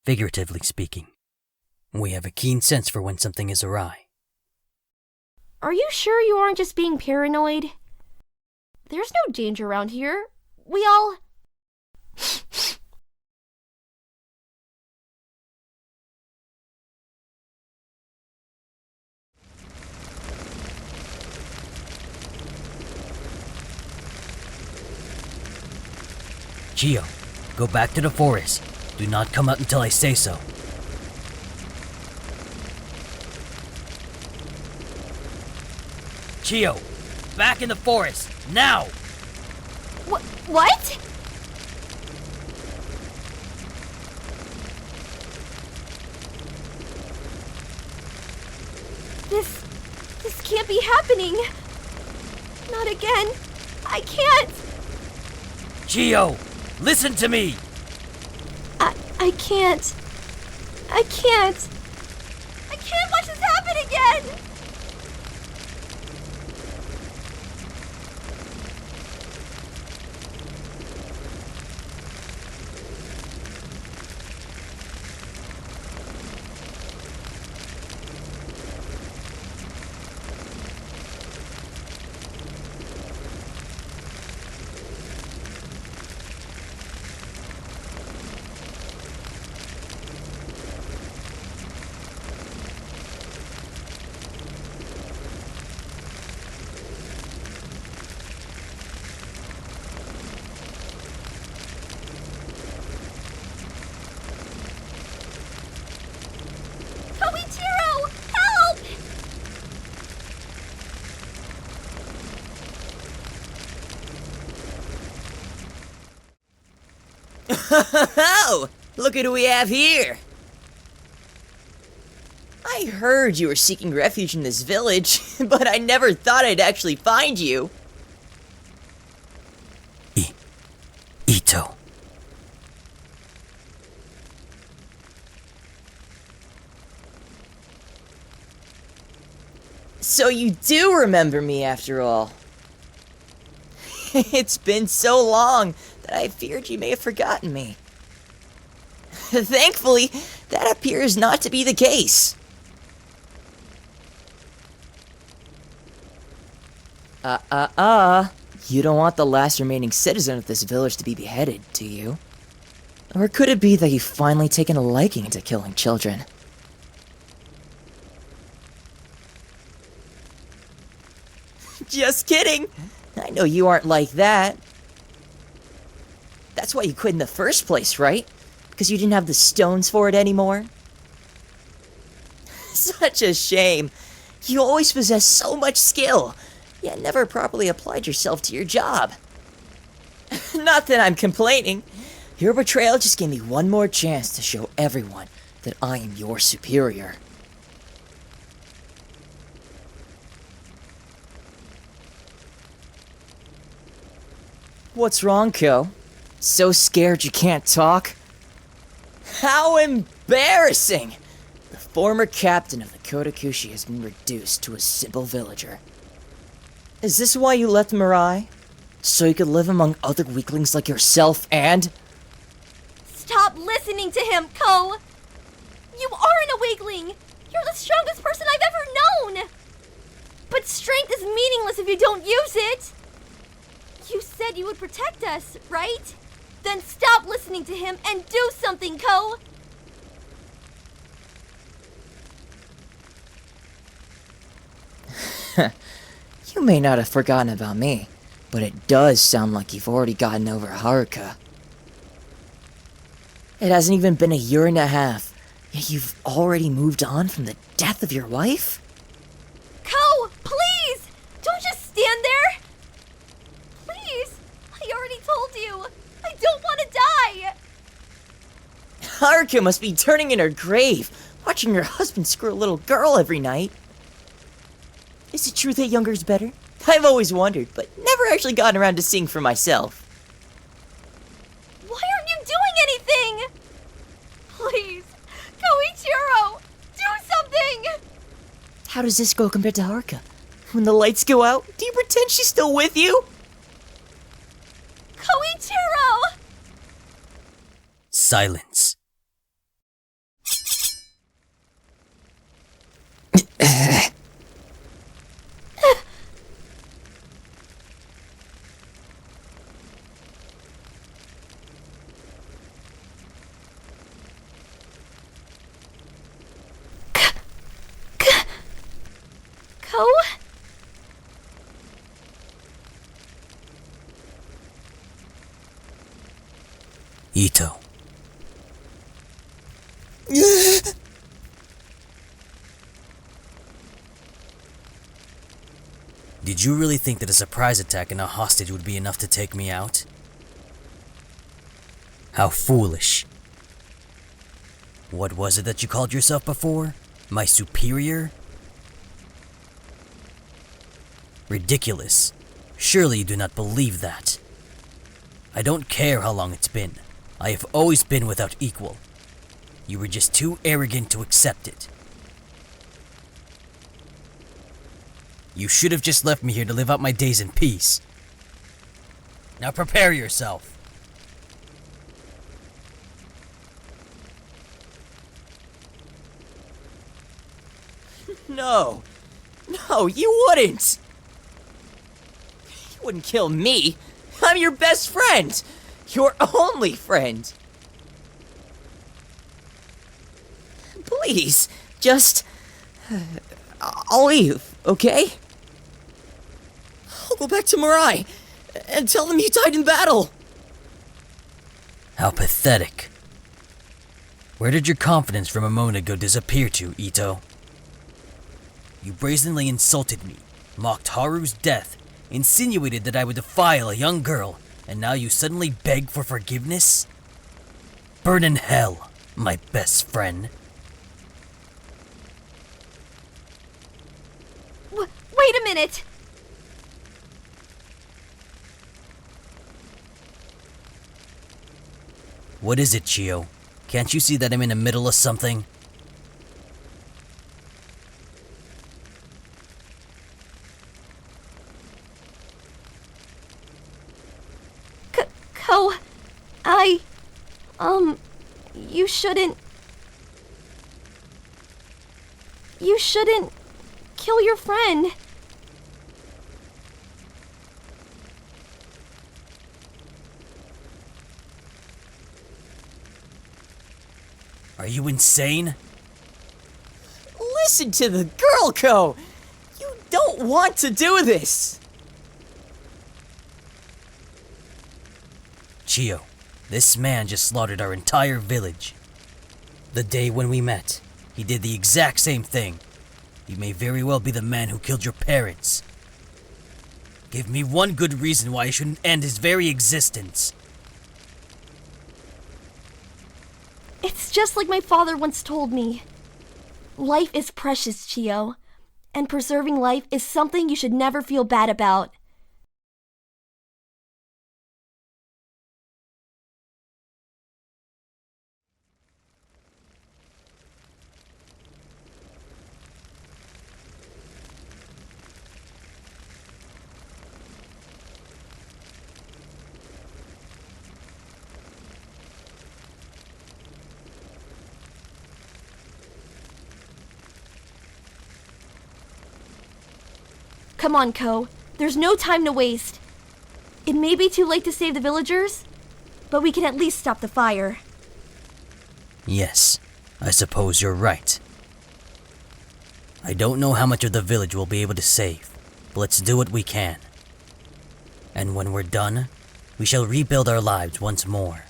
Speaker 4: figuratively speaking. We have a keen sense for when something is awry.
Speaker 3: Are you sure you aren't just being paranoid? There's no danger around here. We all...
Speaker 4: Chiyo, go back to the forest. Do not come out until I say so. Chiyo, back in the forest, now!
Speaker 3: What? This can't be happening. Not again. I can't.
Speaker 4: Chio, listen to me!
Speaker 3: I can't. I can't.
Speaker 7: I can't watch this happen again! Koichiro! Help!
Speaker 6: Oh, look at who we have here. I heard you were seeking refuge in this village, but I never thought I'd actually find you.
Speaker 4: Ito.
Speaker 6: So you do remember me after all. It's been so long that I feared you may have forgotten me. Thankfully, that appears not to be the case. You don't want the last remaining citizen of this village to be beheaded, do you? Or could it be that you've finally taken a liking to killing children? Just kidding! I know you aren't like that. That's why you quit in the first place, right? Because you didn't have the stones for it anymore? Such a shame. You always possessed so much skill, yet never properly applied yourself to your job. Not that I'm complaining. Your betrayal just gave me one more chance to show everyone that I am your superior. What's wrong, Ko? So scared you can't talk? How embarrassing! The former captain of the Kotokushi has been reduced to a simple villager. Is this why you left Mirai? So you could live among other weaklings like yourself and...
Speaker 7: Stop listening to him, Ko! You aren't a weakling! You're the strongest person I've ever known! But strength is meaningless if you don't use it! You said you would protect us, right? Then stop listening to him and do something, Ko!
Speaker 6: You may not have forgotten about me, but it does sound like you've already gotten over Haruka. It hasn't even been a year and a half, yet you've already moved on from the death of your wife?
Speaker 7: Ko, please! Don't just stand there! Please! I already told you! I don't want to die!
Speaker 6: Haruka must be turning in her grave, watching her husband screw a little girl every night. Is it true that younger is better? I've always wondered, but never actually gotten around to seeing for myself.
Speaker 7: Why aren't you doing anything? Please, Koichiro, do something!
Speaker 6: How does this go compared to Haruka? When the lights go out, do you pretend she's still with you?
Speaker 7: Koichiro!
Speaker 4: Silence.
Speaker 3: Ko?
Speaker 4: Ito. Did you really think that a surprise attack and a hostage would be enough to take me out? How foolish. What was it that you called yourself before? My superior? Ridiculous. Surely you do not believe that. I don't care how long it's been. I have always been without equal. You were just too arrogant to accept it. You should have just left me here to live out my days in peace. Now prepare yourself.
Speaker 9: No. No, you wouldn't. You wouldn't kill me. I'm your best friend. Your only friend. Please, just... I'll leave, okay? I'll go back to Mirai and tell them you died in battle.
Speaker 4: How pathetic. Where did your confidence from a moment ago disappear to, Ito? You brazenly insulted me, mocked Haru's death, insinuated that I would defile a young girl, and now you suddenly beg for forgiveness? Burn in hell, my best friend.
Speaker 7: Wait a minute!
Speaker 4: What is it, Chio? Can't you see that I'm in the middle of something?
Speaker 7: Ko, you shouldn't... You shouldn't kill your friend.
Speaker 4: Are you insane?
Speaker 9: Listen to the girl, Ko. You don't want to do this.
Speaker 4: Chio, this man just slaughtered our entire village. The day when we met, he did the exact same thing. He may very well be the man who killed your parents. Give me one good reason why I shouldn't end his very existence.
Speaker 7: It's just like my father once told me. Life is precious, Chio, and preserving life is something you should never feel bad about. Come on, Ko. There's no time to waste. It may be too late to save the villagers, but we can at least stop the fire.
Speaker 4: Yes, I suppose you're right. I don't know how much of the village we'll be able to save, but let's do what we can. And when we're done, we shall rebuild our lives once more.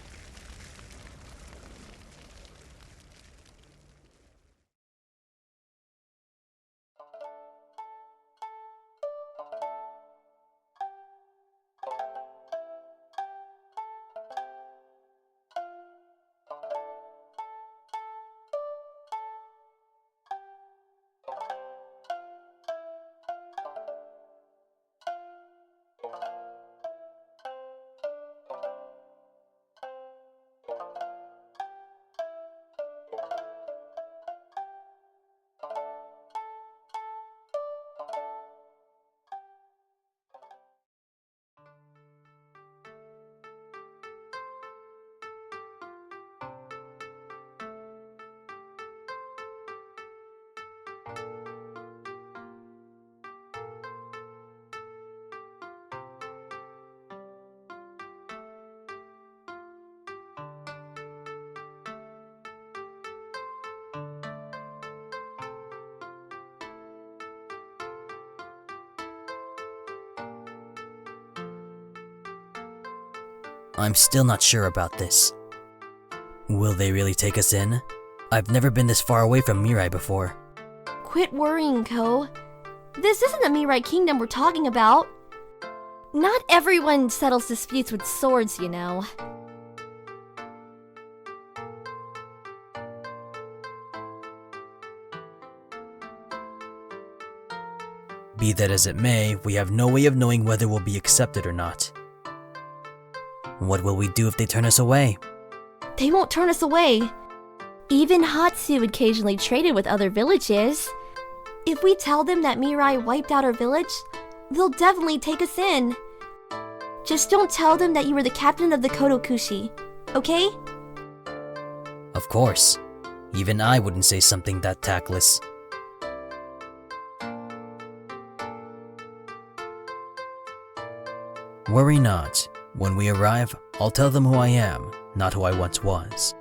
Speaker 4: I'm still not sure about this. Will they really take us in? I've never been this far away from Mirai before.
Speaker 3: Quit worrying, Ko. This isn't the Mirai Kingdom we're talking about. Not everyone settles disputes with swords, you know.
Speaker 4: Be that as it may, we have no way of knowing whether we'll be accepted or not. What will we do if they turn us away?
Speaker 3: They won't turn us away. Even Hatsu occasionally traded with other villages. If we tell them that Mirai wiped out our village, they'll definitely take us in. Just don't tell them that you were the captain of the Kodokushi, okay?
Speaker 4: Of course. Even I wouldn't say something that tactless. Worry not. When we arrive, I'll tell them who I am, not who I once was.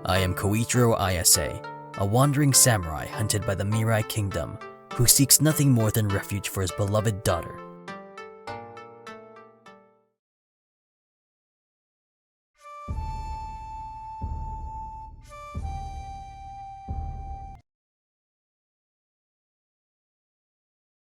Speaker 4: I am Koichiro Ayase, a wandering samurai hunted by the Mirai Kingdom, who seeks nothing more than refuge for his beloved daughter,